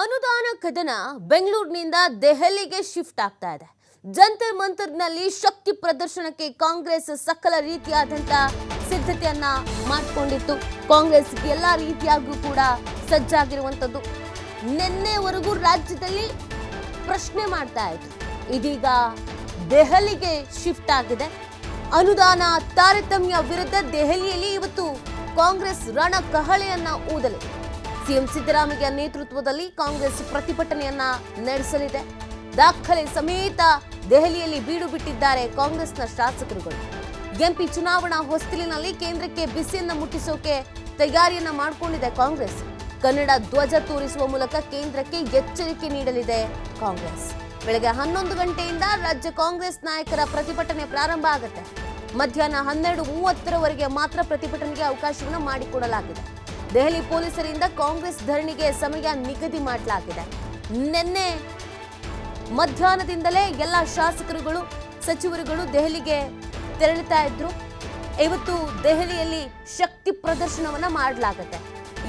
ಅನುದಾನ ಕದನ ಬೆಂಗಳೂರಿನಿಂದ ದೆಹಲಿಗೆ ಶಿಫ್ಟ್ ಆಗ್ತಾ ಇದೆ. ಜಂತರ್ ಮಂತರ್ನಲ್ಲಿ ಶಕ್ತಿ ಪ್ರದರ್ಶನಕ್ಕೆ ಕಾಂಗ್ರೆಸ್ ಸಕಲ ರೀತಿಯಾದಂತ ಸಿದ್ಧತೆಯನ್ನ ಮಾಡಿಕೊಂಡಿತ್ತು. ಕಾಂಗ್ರೆಸ್ ಎಲ್ಲ ರೀತಿಯಾಗೂ ಕೂಡ ಸಜ್ಜಾಗಿರುವಂತದ್ದು. ನಿನ್ನೆವರೆಗೂ ರಾಜ್ಯದಲ್ಲಿ ಪ್ರಶ್ನೆ ಮಾಡ್ತಾ ಇತ್ತು. ಇದೀಗ ದೆಹಲಿಗೆ ಶಿಫ್ಟ್ ಆಗಿದೆ. ಅನುದಾನ ತಾರತಮ್ಯ ವಿರುದ್ಧ ದೆಹಲಿಯಲ್ಲಿ ಇವತ್ತು ಕಾಂಗ್ರೆಸ್ ರಣಕಹಳೆಯನ್ನ ಊದಲಿದೆ. ಸಿಎಂ ಸಿದ್ದರಾಮಯ್ಯ ನೇತೃತ್ವದಲ್ಲಿ ಕಾಂಗ್ರೆಸ್ ಪ್ರತಿಭಟನೆಯನ್ನ ನಡೆಸಲಿದೆ. ದಾಖಲೆ ಸಮೇತ ದೆಹಲಿಯಲ್ಲಿ ಬೀಡು ಬಿಟ್ಟಿದ್ದಾರೆ ಕಾಂಗ್ರೆಸ್ನ ಶಾಸಕರುಗಳು. ಎಂಪಿ ಚುನಾವಣಾ ಹೊಸ್ತಿಲಿನಲ್ಲಿ ಕೇಂದ್ರಕ್ಕೆ ಬಿಸಿಯನ್ನ ಮುಟ್ಟಿಸೋಕೆ ತಯಾರಿಯನ್ನ ಮಾಡಿಕೊಂಡಿದೆ ಕಾಂಗ್ರೆಸ್. ಕನ್ನಡ ಧ್ವಜ ತೋರಿಸುವ ಮೂಲಕ ಕೇಂದ್ರಕ್ಕೆ ಎಚ್ಚರಿಕೆ ನೀಡಲಿದೆ ಕಾಂಗ್ರೆಸ್. ಬೆಳಗ್ಗೆ 11 ಗಂಟೆಯಿಂದ ರಾಜ್ಯ ಕಾಂಗ್ರೆಸ್ ನಾಯಕರ ಪ್ರತಿಭಟನೆ ಪ್ರಾರಂಭ ಆಗುತ್ತೆ. ಮಧ್ಯಾಹ್ನ 12:30ರವರೆಗೆ ಮಾತ್ರ ಪ್ರತಿಭಟನೆಗೆ ಅವಕಾಶವನ್ನು ಮಾಡಿಕೊಡಲಾಗಿದೆ. ದೆಹಲಿ ಪೊಲೀಸರಿಂದ ಕಾಂಗ್ರೆಸ್ ಧರಣಿಗೆ ಸಮಯ ನಿಗದಿ ಮಾಡಲಾಗಿದೆ. ನಿನ್ನೆ ಮಧ್ಯಾಹ್ನದಿಂದಲೇ ಎಲ್ಲ ಶಾಸಕರುಗಳು ಸಚಿವರುಗಳು ದೆಹಲಿಗೆ ತೆರಳುತ್ತಾ ಇದ್ರು. ಇವತ್ತು ದೆಹಲಿಯಲ್ಲಿ ಶಕ್ತಿ ಪ್ರದರ್ಶನವನ್ನ ಮಾಡಲಾಗುತ್ತೆ.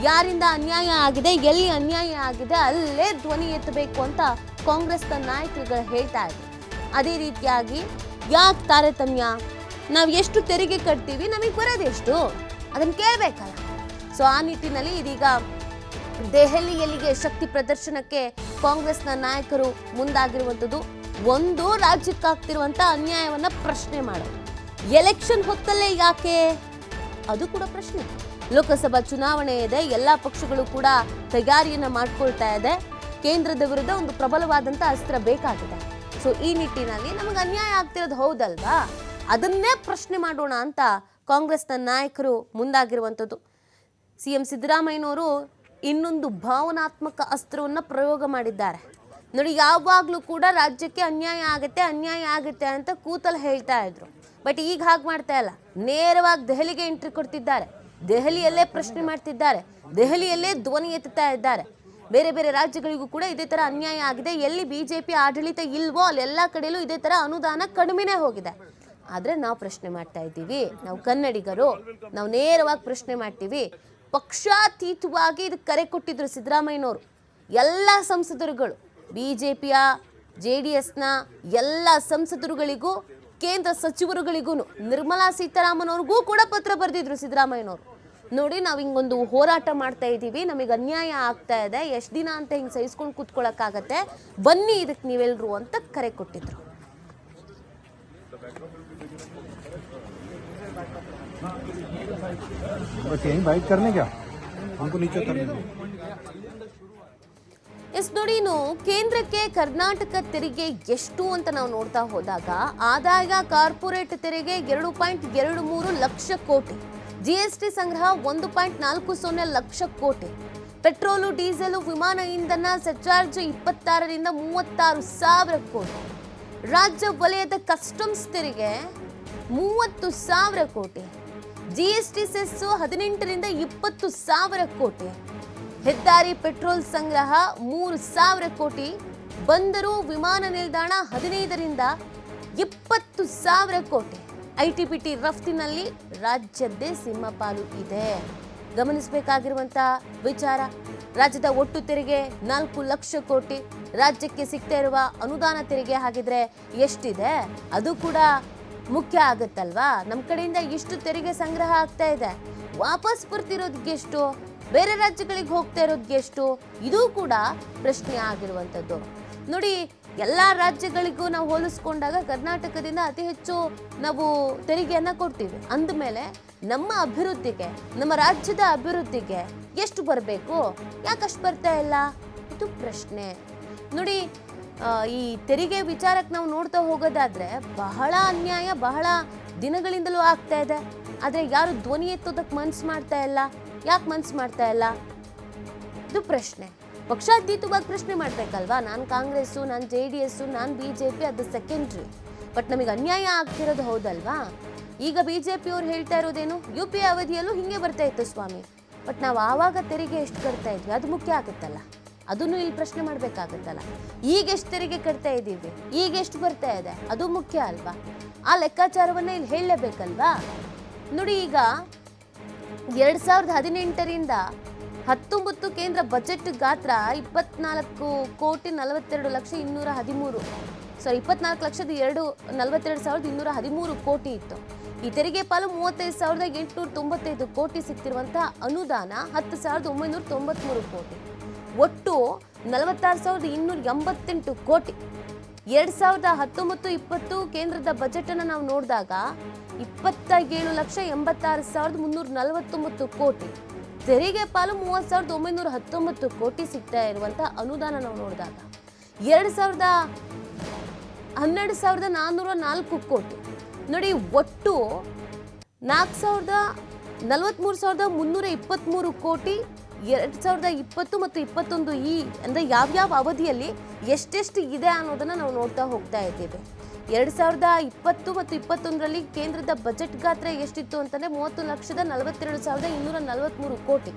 ಯಾರಿಂದ ಅನ್ಯಾಯ ಆಗಿದೆ, ಎಲ್ಲಿ ಅನ್ಯಾಯ ಆಗಿದೆ ಅಲ್ಲೇ ಧ್ವನಿ ಎತ್ತಬೇಕು ಅಂತ ಕಾಂಗ್ರೆಸ್ನ ನಾಯಕರುಗಳು ಹೇಳ್ತಾ ಇದ್ರು. ಅದೇ ರೀತಿಯಾಗಿ ಯಾಕೆ ತಾರತಮ್ಯ, ನಾವು ಎಷ್ಟು ತೆರಿಗೆ ಕಟ್ತೀವಿ, ನಮಗೆ ಬರೋದೆಷ್ಟು ಅದನ್ನ ಕೇಳಬೇಕಲ್ಲ. ಸೊ ಆ ನಿಟ್ಟಿನಲ್ಲಿ ಇದೀಗ ದೆಹಲಿಯಲ್ಲಿಗೆ ಶಕ್ತಿ ಪ್ರದರ್ಶನಕ್ಕೆ ಕಾಂಗ್ರೆಸ್ನ ನಾಯಕರು ಮುಂದಾಗಿರುವಂಥದ್ದು. ಒಂದು, ರಾಜ್ಯಕ್ಕಾಗ್ತಿರುವಂತ ಅನ್ಯಾಯವನ್ನ ಪ್ರಶ್ನೆ ಮಾಡೋದು. ಎಲೆಕ್ಷನ್ ಹೊತ್ತಲ್ಲೇ ಯಾಕೆ, ಅದು ಕೂಡ ಪ್ರಶ್ನೆ. ಲೋಕಸಭಾ ಚುನಾವಣೆ ಇದೆ, ಎಲ್ಲಾ ಪಕ್ಷಗಳು ಕೂಡ ತಯಾರಿಯನ್ನ ಮಾಡ್ಕೊಳ್ತಾ ಇದೆ. ಕೇಂದ್ರದ ವಿರುದ್ಧ ಒಂದು ಪ್ರಬಲವಾದಂತ ಅಸ್ತ್ರ ಬೇಕಾಗಿದೆ. ಸೊ ಈ ನಿಟ್ಟಿನಲ್ಲಿ ನಮಗೆ ಅನ್ಯಾಯ ಆಗ್ತಿರೋದು ಹೌದಲ್ವಾ, ಅದನ್ನೇ ಪ್ರಶ್ನೆ ಮಾಡೋಣ ಅಂತ ಕಾಂಗ್ರೆಸ್ನ ನಾಯಕರು ಮುಂದಾಗಿರುವಂಥದ್ದು. ಸಿಎಂ ಸಿದ್ದರಾಮಯ್ಯನವರು ಇನ್ನೊಂದು ಭಾವನಾತ್ಮಕ ಅಸ್ತ್ರವನ್ನ ಪ್ರಯೋಗ ಮಾಡಿದ್ದಾರೆ. ನೋಡಿ, ಯಾವಾಗಲೂ ಕೂಡ ರಾಜ್ಯಕ್ಕೆ ಅನ್ಯಾಯ ಆಗುತ್ತೆ ಅಂತ ಕೂತಲ್ಲಿ ಹೇಳ್ತಾ ಇದ್ರು. ಬಟ್ ಈಗ ಹಾಗೆ ಮಾಡ್ತಾ ಇಲ್ಲ. ನೇರವಾಗಿ ದೆಹಲಿಗೆ ಎಂಟ್ರಿ ಕೊಡ್ತಿದ್ದಾರೆ. ದೆಹಲಿಯಲ್ಲೇ ಪ್ರಶ್ನೆ ಮಾಡ್ತಿದ್ದಾರೆ. ದೆಹಲಿಯಲ್ಲೇ ಧ್ವನಿ ಎತ್ತುತ್ತಾ ಇದ್ದಾರೆ. ಬೇರೆ ಬೇರೆ ರಾಜ್ಯಗಳಿಗೂ ಕೂಡ ಇದೇ ತರ ಅನ್ಯಾಯ ಆಗಿದೆ. ಎಲ್ಲಿ ಬಿಜೆಪಿ ಆಡಳಿತ ಇಲ್ವೋ ಅಲ್ಲೆಲ್ಲ ಕಡೆಯಲ್ಲೂ ಇದೇ ತರ ಅನುದಾನ ಕಡಿಮೆನೇ ಹೋಗಿದೆ. ಆದ್ರೆ ನಾವು ಪ್ರಶ್ನೆ ಮಾಡ್ತಾ ಇದ್ದೀವಿ. ನಾವು ಕನ್ನಡಿಗರು, ನಾವು ನೇರವಾಗಿ ಪ್ರಶ್ನೆ ಮಾಡ್ತೀವಿ. ಪಕ್ಷಾತೀತವಾಗಿ ಇದಕ್ಕೆ ಕರೆ ಕೊಟ್ಟಿದ್ರು ಸಿದ್ದರಾಮಯ್ಯನವರು. ಎಲ್ಲ ಸಂಸದರುಗಳು, ಬಿಜೆಪಿಯ JDSನ ಎಲ್ಲ ಸಂಸದರುಗಳಿಗೂ, ಕೇಂದ್ರ ಸಚಿವರುಗಳಿಗೂ, ನಿರ್ಮಲಾ ಸೀತಾರಾಮನ್ ಅವ್ರಿಗೂ ಕೂಡ ಪತ್ರ ಬರೆದಿದ್ರು ಸಿದ್ದರಾಮಯ್ಯನವರು. ನೋಡಿ, ನಾವು ಹಿಂಗೊಂದು ಹೋರಾಟ ಮಾಡ್ತಾ ಇದ್ದೀವಿ, ನಮಗೆ ಅನ್ಯಾಯ ಆಗ್ತಾ ಇದೆ, ಎಷ್ಟು ದಿನ ಅಂತ ಹಿಂಗೆ ಸಹಿಸ್ಕೊಂಡು ಕೂತ್ಕೊಳ್ಳೋಕ್ಕಾಗತ್ತೆ, ಬನ್ನಿ ಇದಕ್ಕೆ ನೀವೆಲ್ಲರೂ ಅಂತ ಕರೆ ಕೊಟ್ಟಿದ್ರು. ಎಸ್ ನೋಡಿ, ಇನ್ನು ಕೇಂದ್ರಕ್ಕೆ ಕರ್ನಾಟಕ ತೆರಿಗೆ ಎಷ್ಟು ಅಂತ ನಾವು ನೋಡ್ತಾ ಹೋದಾಗ ಆದಾಯ ಕಾರ್ಪೊರೇಟ್ ತೆರಿಗೆ 2.23 ಲಕ್ಷ ಕೋಟಿ, GST ಸಂಗ್ರಹ 1.40 ಲಕ್ಷ ಕೋಟಿ, ಪೆಟ್ರೋಲು ಡೀಸೆಲ್ ವಿಮಾನ ಇಂಧನ ಸರ್ಚಾರ್ಜ್ 26ರಿಂದ 36 ಸಾವಿರ ಕೋಟಿ, ರಾಜ್ಯ ವಲಯದ ಕಸ್ಟಮ್ಸ್ ತೆರಿಗೆ 30 ಸಾವಿರ ಕೋಟಿ, GST ಸೆಸ್ 18ರಿಂದ 20 ಸಾವಿರ ಕೋಟಿ, ಹೆದ್ದಾರಿ ಪೆಟ್ರೋಲ್ ಸಂಗ್ರಹ 3 ಸಾವಿರ ಕೋಟಿ, ಬಂದರು ವಿಮಾನ ನಿಲ್ದಾಣ 15ರಿಂದ 20 ಸಾವಿರ ಕೋಟಿ, ITBT ರಫ್ತಿನಲ್ಲಿ ರಾಜ್ಯದ್ದೇ ಸಿಂಹಪಾಲು ಇದೆ. ಗಮನಿಸಬೇಕಾಗಿರುವಂತ ವಿಚಾರ, ರಾಜ್ಯದ ಒಟ್ಟು ತೆರಿಗೆ 4 ಲಕ್ಷ ಕೋಟಿ. ರಾಜ್ಯಕ್ಕೆ ಸಿಗ್ತಾ ಇರುವ ಅನುದಾನ ತೆರಿಗೆ ಹಾಗಿದ್ರೆ ಎಷ್ಟಿದೆ ಅದು ಕೂಡ ಮುಖ್ಯ ಆಗುತ್ತಲ್ವಾ. ನಮ್ಮ ಕಡೆಯಿಂದ ಇಷ್ಟು ತೆರಿಗೆ ಸಂಗ್ರಹ ಆಗ್ತಾ ಇದೆ, ವಾಪಸ್ ಬರ್ತಿರೋದಕ್ಕೆ ಎಷ್ಟು, ಬೇರೆ ರಾಜ್ಯಗಳಿಗೆ ಹೋಗ್ತಾ ಇರೋದಕ್ಕೆ ಎಷ್ಟು, ಇದು ಕೂಡ ಪ್ರಶ್ನೆ ಆಗಿರುವಂಥದ್ದು. ನೋಡಿ, ಎಲ್ಲ ರಾಜ್ಯಗಳಿಗೂ ನಾವು ಹೋಲಿಸ್ಕೊಂಡಾಗ ಕರ್ನಾಟಕದಿಂದ ಅತಿ ಹೆಚ್ಚು ನಾವು ತೆರಿಗೆಯನ್ನ ಕೊಡ್ತೀವಿ. ಅಂದಮೇಲೆ ನಮ್ಮ ಅಭಿವೃದ್ಧಿಗೆ, ನಮ್ಮ ರಾಜ್ಯದ ಅಭಿವೃದ್ಧಿಗೆ ಎಷ್ಟು ಬರಬೇಕು, ಯಾಕಷ್ಟು ಬರ್ತಾ ಇಲ್ಲ, ಇದು ಪ್ರಶ್ನೆ. ನೋಡಿ, ಈ ತೆರಿಗೆ ವಿಚಾರಕ್ಕೆ ನಾವು ನೋಡ್ತಾ ಹೋಗೋದಾದ್ರೆ ಬಹಳ ಅನ್ಯಾಯ ಬಹಳ ದಿನಗಳಿಂದಲೂ ಆಗ್ತಾ ಇದೆ. ಆದರೆ ಯಾರು ಧ್ವನಿ ಎತ್ತೋದಕ್ಕೆ ಮನ್ಸು ಮಾಡ್ತಾ ಇಲ್ಲ. ಯಾಕೆ ಮನ್ಸು ಮಾಡ್ತಾ ಇಲ್ಲ, ಇದು ಪ್ರಶ್ನೆ. ಪಕ್ಷಾತೀತವಾಗಿ ಪ್ರಶ್ನೆ ಮಾಡ್ಬೇಕಲ್ವಾ. ನಾನು ಕಾಂಗ್ರೆಸ್ಸು, ನಾನು JDS, ನಾನು BJP, ಅದು ಸೆಕೆಂಡ್ರಿ. ಬಟ್ ನಮಗೆ ಅನ್ಯಾಯ ಆಗ್ತಿರೋದು ಹೌದಲ್ವಾ. ಈಗ BJP ಅವ್ರು ಹೇಳ್ತಾ ಇರೋದೇನು, UPA ಅವಧಿಯಲ್ಲೂ ಹಿಂಗೆ ಬರ್ತಾ ಇತ್ತು ಸ್ವಾಮಿ, ಬಟ್ ನಾವು ಆವಾಗ ತೆರಿಗೆ ಎಷ್ಟು ಕಟ್ತಾ ಇದ್ವಿ ಅದು ಮುಖ್ಯ ಆಗುತ್ತಲ್ಲ, ಅದನ್ನು ಇಲ್ಲಿ ಪ್ರಶ್ನೆ ಮಾಡ್ಬೇಕಾಗತ್ತಲ್ಲ. ಈಗ ಎಷ್ಟು ತೆರಿಗೆ ಕಟ್ತಾ ಇದ್ದೀವಿ, ಈಗ ಎಷ್ಟು ಬರ್ತಾ ಇದೆ, ಅದು ಮುಖ್ಯ ಅಲ್ವಾ. ಆ ಲೆಕ್ಕಾಚಾರವನ್ನ ಇಲ್ಲಿ ಹೇಳಲೇಬೇಕಲ್ವಾ. ನೋಡಿ, ಈಗ 2018ರಿಂದ 19 ಕೇಂದ್ರ ಬಜೆಟ್ ಗಾತ್ರ 24,42,213 ಸಾರಿ 24,42,213 ಕೋಟಿ ಇತ್ತು. ಈ ತೆರಿಗೆ ಪಾಲು 35,895 ಕೋಟಿ ಸಿಗ್ತಿರುವಂತಹ ಅನುದಾನ 10,993 ಕೋಟಿ, ಒಟ್ಟು 46,288 ಕೋಟಿ. 2019-20 ಕೇಂದ್ರದ ಬಜೆಟ್ ಅನ್ನು ನಾವು ನೋಡಿದಾಗ 27,86,349 ಕೋಟಿ, ತೆರಿಗೆ ಪಾಲು 30,919 ಕೋಟಿ ಸಿಗ್ತಾ ಇರುವಂತಹ ಅನುದಾನ ನಾವು ನೋಡಿದಾಗ 12,404 ಕೋಟಿ ನೋಡಿ, ಒಟ್ಟು 43,323 ಕೋಟಿ 2020 ಮತ್ತು 21 ಈ ಅಂದ್ರೆ ಯಾವ್ಯಾವ ಅವಧಿಯಲ್ಲಿ ಎಷ್ಟೆಷ್ಟು ಇದೆ ಅನ್ನೋದನ್ನ ನಾವು ನೋಡ್ತಾ ಹೋಗ್ತಾ ಇದ್ದೀವಿ. 2020 ಮತ್ತು 21ರಲ್ಲಿ ಕೇಂದ್ರದ ಬಜೆಟ್ ಗಾತ್ರ ಎಷ್ಟಿತ್ತು ಅಂತಂದ್ರೆ 30,42,243 ಕೋಟಿ.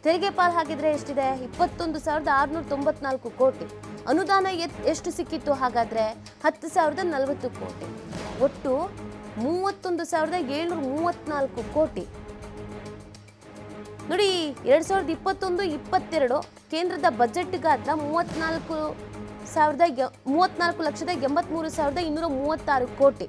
ತೆರಿಗೆ ಪಾಲು ಹಾಕಿದ್ರೆ ಎಷ್ಟಿದೆ? 21,694 ಕೋಟಿ. ಅನುದಾನ ಎಷ್ಟು ಸಿಕ್ಕಿತ್ತು ಹಾಗಾದ್ರೆ? 10,040 ಕೋಟಿ. ಒಟ್ಟು 31,734 ಕೋಟಿ. ನೋಡಿ, 2021-22 ಕೇಂದ್ರದ ಬಜೆಟ್ ಗಾತ್ರ 34,83,236 ಕೋಟಿ.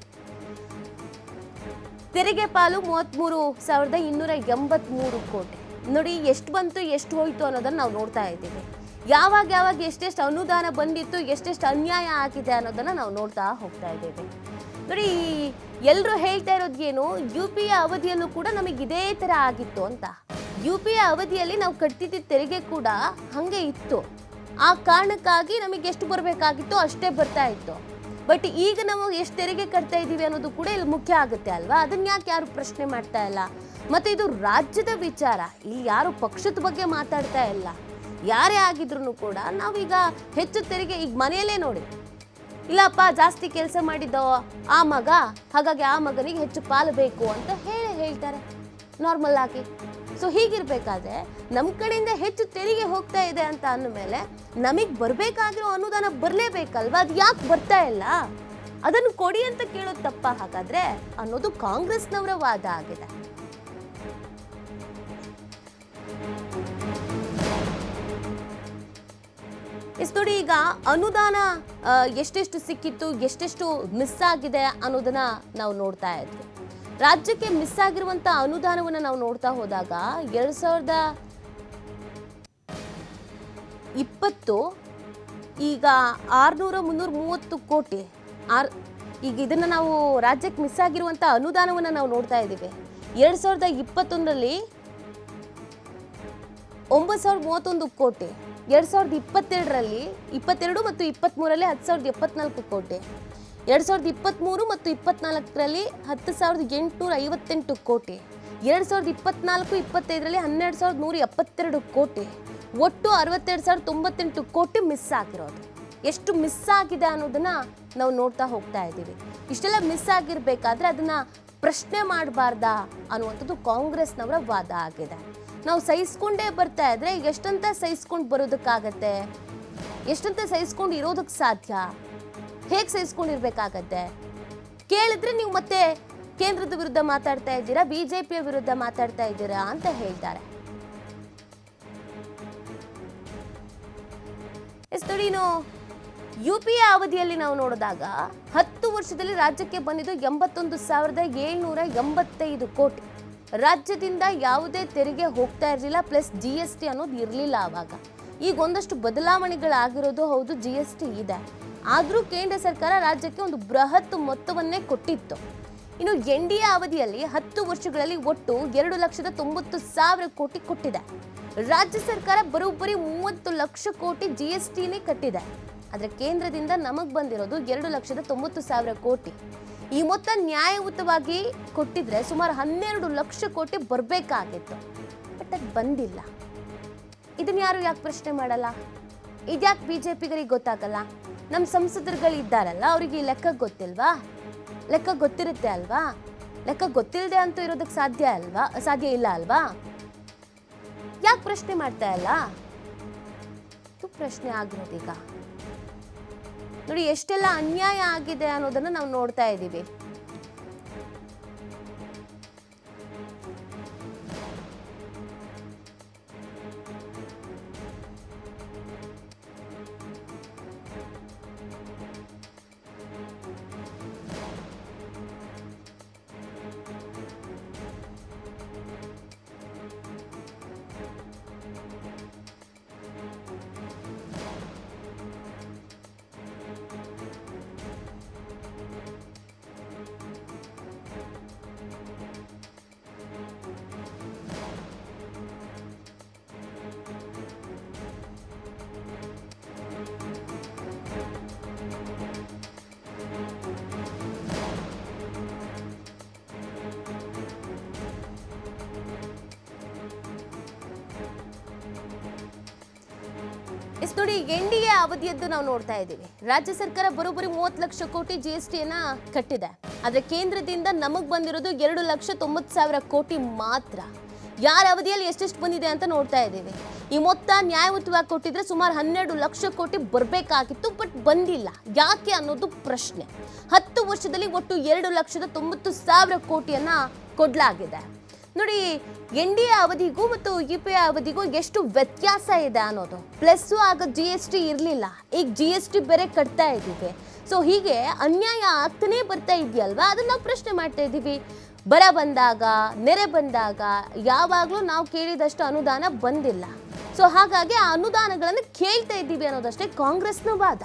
ತೆರಿಗೆ ಪಾಲು 33,283 ಕೋಟಿ. ನೋಡಿ, ಎಷ್ಟು ಬಂತು ಎಷ್ಟು ಹೋಯ್ತು ಅನ್ನೋದನ್ನ ನಾವು ನೋಡ್ತಾ ಇದ್ದೀವಿ. ಯಾವಾಗ ಎಷ್ಟೆಷ್ಟು ಅನುದಾನ ಬಂದಿತ್ತು, ಎಷ್ಟೆಷ್ಟು ಅನ್ಯಾಯ ಆಗಿದೆ ಅನ್ನೋದನ್ನ ನಾವು ನೋಡ್ತಾ ಹೋಗ್ತಾ ಇದ್ದೇವೆ. ನೋಡಿ, ಎಲ್ಲರೂ ಹೇಳ್ತಾ ಇರೋದು ಏನು, UPA ಅವಧಿಯಲ್ಲೂ ಕೂಡ ನಮಗೆ ಇದೇ ತರ ಆಗಿತ್ತು ಅಂತ. UPA ಅವಧಿಯಲ್ಲಿ ನಾವು ಕಟ್ತಿದ್ದ ತೆರಿಗೆ ಕೂಡ ಹಂಗೆ ಇತ್ತು. ಆ ಕಾರಣಕ್ಕಾಗಿ ನಮಗೆ ಎಷ್ಟು ಬರಬೇಕಾಗಿತ್ತು ಅಷ್ಟೇ ಬರ್ತಾ ಇತ್ತು. ಬಟ್ ಈಗ ನಾವು ಎಷ್ಟು ತೆರಿಗೆ ಕಟ್ತಾ ಇದ್ದೀವಿ ಅನ್ನೋದು ಕೂಡ ಇಲ್ಲಿ ಮುಖ್ಯ ಆಗುತ್ತೆ ಅಲ್ವಾ? ಅದನ್ನ ಯಾಕೆ ಯಾರು ಪ್ರಶ್ನೆ ಮಾಡ್ತಾ ಇಲ್ಲ? ಮತ್ತೆ ಇದು ರಾಜ್ಯದ ವಿಚಾರ, ಇಲ್ಲಿ ಯಾರು ಪಕ್ಷದ ಬಗ್ಗೆ ಮಾತಾಡ್ತಾ ಇಲ್ಲ. ಯಾರೇ ಆಗಿದ್ರು ಕೂಡ ನಾವೀಗ ಹೆಚ್ಚು ತೆರಿಗೆ, ಈಗ ಮನೆಯಲ್ಲೇ ನೋಡಿ, ಇಲ್ಲಪ್ಪ ಜಾಸ್ತಿ ಕೆಲಸ ಮಾಡಿದ್ದೋ ಆ ಮಗ, ಹಾಗಾಗಿ ಆ ಮಗನಿಗೆ ಹೆಚ್ಚು ಪಾಲು ಬೇಕು ಅಂತ ಹೇಳ್ತಾರೆ ನಾರ್ಮಲ್ ಆಗಿ. ಸೊ ಹೀಗಿರ್ಬೇಕಾದ್ರೆ ನಮ್ಮ ಕಡೆಯಿಂದ ಹೆಚ್ಚು ತೆರಿಗೆ ಹೋಗ್ತಾ ಇದೆ ಅಂತ ಅಂದಮೇಲೆ ನಮಗೆ ಬರಬೇಕಾಗಿರೋ ಅನುದಾನ ಬರಲೇಬೇಕಲ್ವಾ? ಅದು ಯಾಕೆ ಬರ್ತಾ ಇಲ್ಲ? ಅದನ್ನು ಕೊಡಿ ಅಂತ ಕೇಳೋದು ತಪ್ಪ ಹಾಗಾದ್ರೆ ಅನ್ನೋದು ಕಾಂಗ್ರೆಸ್ನವರ ವಾದ ಆಗಿದೆ. ನೋಡಿ, ಈಗ ಅನುದಾನ ಎಷ್ಟೆಷ್ಟು ಸಿಕ್ಕಿತ್ತು, ಎಷ್ಟೆಷ್ಟು ಮಿಸ್ ಆಗಿದೆ ಅನ್ನೋದನ್ನ ನಾವು ನೋಡ್ತಾ ಇದ್ವಿ. ರಾಜ್ಯಕ್ಕೆ ಮಿಸ್ ಆಗಿರುವಂತ ಅನುದಾನವನ್ನು ನಾವು ನೋಡ್ತಾ ಹೋದಾಗ 2020 ಈಗ 600-330 ಕೋಟಿ. ಈಗ ಇದನ್ನ ನಾವು ರಾಜ್ಯಕ್ಕೆ ಮಿಸ್ ಆಗಿರುವಂತ ಅನುದಾನವನ್ನು ನಾವು ನೋಡ್ತಾ ಇದ್ದೀವಿ. 2021ರಲ್ಲಿ 9,031 ಕೋಟಿ, 2022ರಲ್ಲಿ 22 ಮತ್ತು 23ರಲ್ಲಿ 10,074 ಕೋಟಿ, 2023 ಮತ್ತು 24ರಲ್ಲಿ 10,858 ಕೋಟಿ, 2024-25ರಲ್ಲಿ 12,172 ಕೋಟಿ, ಒಟ್ಟು 62,098 ಕೋಟಿ ಮಿಸ್ ಆಗಿರೋದು. ಎಷ್ಟು ಮಿಸ್ ಆಗಿದೆ ಅನ್ನೋದನ್ನ ನಾವು ನೋಡ್ತಾ ಹೋಗ್ತಾ ಇದ್ದೀವಿ. ಇಷ್ಟೆಲ್ಲ ಮಿಸ್ ಆಗಿರ್ಬೇಕಾದ್ರೆ ಅದನ್ನ ಪ್ರಶ್ನೆ ಮಾಡಬಾರ್ದಾ ಅನ್ನುವಂಥದ್ದು ಕಾಂಗ್ರೆಸ್ನವರ ವಾದ ಆಗಿದೆ. ನಾವು ಸಹಿಸ್ಕೊಂಡೇ ಬರ್ತಾ ಇದ್ರೆ ಎಷ್ಟಂತ ಸಹಿಸ್ಕೊಂಡು ಬರೋದಕ್ಕಾಗತ್ತೆ? ಎಷ್ಟಂತ ಸಹಿಸ್ಕೊಂಡು ಇರೋದಕ್ಕೆ ಸಾಧ್ಯ? ಹೇಗೆ ಸಹಿಸ್ಕೊಂಡಿರ್ಬೇಕಾಗತ್ತೆ? ಕೇಳಿದ್ರೆ ನೀವು ಮತ್ತೆ ಕೇಂದ್ರದ ವಿರುದ್ಧ ಮಾತಾಡ್ತಾ ಇದ್ದೀರಾ, ಬಿಜೆಪಿಯ ವಿರುದ್ಧ ಮಾತಾಡ್ತಾ ಇದ್ದೀರಾ ಅಂತ ಹೇಳ್ತಾರೆ. UPA ಅವಧಿಯಲ್ಲಿ ನಾವು ನೋಡಿದಾಗ 10 ವರ್ಷದಲ್ಲಿ ರಾಜ್ಯಕ್ಕೆ ಬಂದಿದ್ದು 81,785 ಕೋಟಿ. ರಾಜ್ಯದಿಂದ ಯಾವುದೇ ತೆರಿಗೆ ಹೋಗ್ತಾ ಇರಲಿಲ್ಲ, ಪ್ಲಸ್ GST ಅನ್ನೋದು ಇರಲಿಲ್ಲ ಆವಾಗ. ಈಗ ಒಂದಷ್ಟು ಬದಲಾವಣೆಗಳಾಗಿರೋದು ಹೌದು, GST ಇದೆ. ಆದರೂ ಕೇಂದ್ರ ಸರ್ಕಾರ ರಾಜ್ಯಕ್ಕೆ ಒಂದು ಬೃಹತ್ ಮೊತ್ತವನ್ನೇ ಕೊಟ್ಟಿತ್ತು. ಇನ್ನು NDA ಅವಧಿಯಲ್ಲಿ 10 ವರ್ಷಗಳಲ್ಲಿ ಒಟ್ಟು 2,90,000 ಕೋಟಿ ಕೊಟ್ಟಿದೆ. ರಾಜ್ಯ ಸರ್ಕಾರ ಬರೋಬ್ಬರಿ 30 ಲಕ್ಷ ಕೋಟಿ GSTನೇ ಕಟ್ಟಿದೆ. ಆದರೆ ಕೇಂದ್ರದಿಂದ ನಮಗೆ ಬಂದಿರೋದು 2,90,000 ಕೋಟಿ. ಈ ಮೊತ್ತ ನ್ಯಾಯಯುತವಾಗಿ ಕೊಟ್ಟಿದ್ರೆ ಸುಮಾರು 12 ಲಕ್ಷ ಕೋಟಿ ಬರಬೇಕಾಗಿತ್ತು. ಬಟ್ ಅದು ಬಂದಿಲ್ಲ. ಇದನ್ನ ಯಾರು ಯಾಕೆ ಪ್ರಶ್ನೆ ಮಾಡಲ್ಲ? ಇದ್ಯಾಕೆ ಬಿಜೆಪಿಗರಿಗೆ ಗೊತ್ತಾಗಲ್ಲ? ನಮ್ಮ ಸಂಸದರುಗಳಿದ್ದಾರಲ್ಲ, ಅವರಿಗೆ ಲೆಕ್ಕ ಗೊತ್ತಿಲ್ವಾ? ಲೆಕ್ಕ ಗೊತ್ತಿರುತ್ತೆ ಅಲ್ವಾ? ಲೆಕ್ಕ ಗೊತ್ತಿಲ್ಲದೆ ಅಂತೂ ಇರೋದಕ್ಕೆ ಸಾಧ್ಯ ಇಲ್ಲ ಅಲ್ವಾ? ಯಾಕೆ ಪ್ರಶ್ನೆ ಮಾಡ್ತಾ ಇಲ್ಲ? ಪ್ರಶ್ನೆ ಆಗಿರೋದೀಗ ನೋಡಿ, ಎಷ್ಟೆಲ್ಲ ಅನ್ಯಾಯ ಆಗಿದೆ ಅನ್ನೋದನ್ನ ನಾವು ನೋಡ್ತಾ ಇದ್ದೀವಿ. ಎಸ್ ನೋಡಿ, NDA ಅವಧಿಯದ್ದು ನಾವು ನೋಡ್ತಾ ಇದ್ದೀವಿ. ರಾಜ್ಯ ಸರ್ಕಾರ ಬರೋಬ್ಬರಿ 30 ಲಕ್ಷ ಕೋಟಿ GSTಯನ್ನ ಕಟ್ಟಿದೆ. ಆದ್ರೆ ಕೇಂದ್ರದಿಂದ ನಮಗ್ ಬಂದಿರೋದು 2,90,000 ಕೋಟಿ ಮಾತ್ರ. ಯಾರ ಅವಧಿಯಲ್ಲಿ ಎಷ್ಟೆಷ್ಟು ಬಂದಿದೆ ಅಂತ ನೋಡ್ತಾ ಇದ್ದೀವಿ. ಈ ಮೊತ್ತ ನ್ಯಾಯಯುತವಾಗಿ ಕೊಟ್ಟಿದ್ರೆ ಸುಮಾರು 12 ಲಕ್ಷ ಕೋಟಿ ಬರಬೇಕಾಗಿತ್ತು, ಬಟ್ ಬಂದಿಲ್ಲ. ಯಾಕೆ ಅನ್ನೋದು ಪ್ರಶ್ನೆ. 10 ವರ್ಷದಲ್ಲಿ ಒಟ್ಟು 2,90,000 ಕೋಟಿಯನ್ನ ಕೊಡಲಾಗಿದೆ. ನೋಡಿ, NDA ಅವಧಿಗೂ ಮತ್ತು UPA ಅವಧಿಗೂ ಎಷ್ಟು ವ್ಯತ್ಯಾಸ ಇದೆ ಅನ್ನೋದು. ಪ್ಲಸ್ ಆಗ GST ಇರಲಿಲ್ಲ, ಈಗ GST ಬೇರೆ ಕಟ್ತಾ ಇದ್ದೀವಿ. ಸೊ ಹೀಗೆ ಅನ್ಯಾಯ ಆಗ್ತಾನೆ ಬರ್ತಾ ಇದೆಯಲ್ವಾ, ಅದನ್ನ ನಾವು ಪ್ರಶ್ನೆ ಮಾಡ್ತಾ ಇದ್ದೀವಿ. ಬರ ಬಂದಾಗ, ನೆರೆ ಬಂದಾಗ ಯಾವಾಗಲೂ ನಾವು ಕೇಳಿದಷ್ಟು ಅನುದಾನ ಬಂದಿಲ್ಲ. ಸೊ ಹಾಗಾಗಿ ಆ ಅನುದಾನಗಳನ್ನು ಕೇಳ್ತಾ ಇದ್ದೀವಿ ಅನ್ನೋದಷ್ಟೇ ಕಾಂಗ್ರೆಸ್ನ ವಾದ.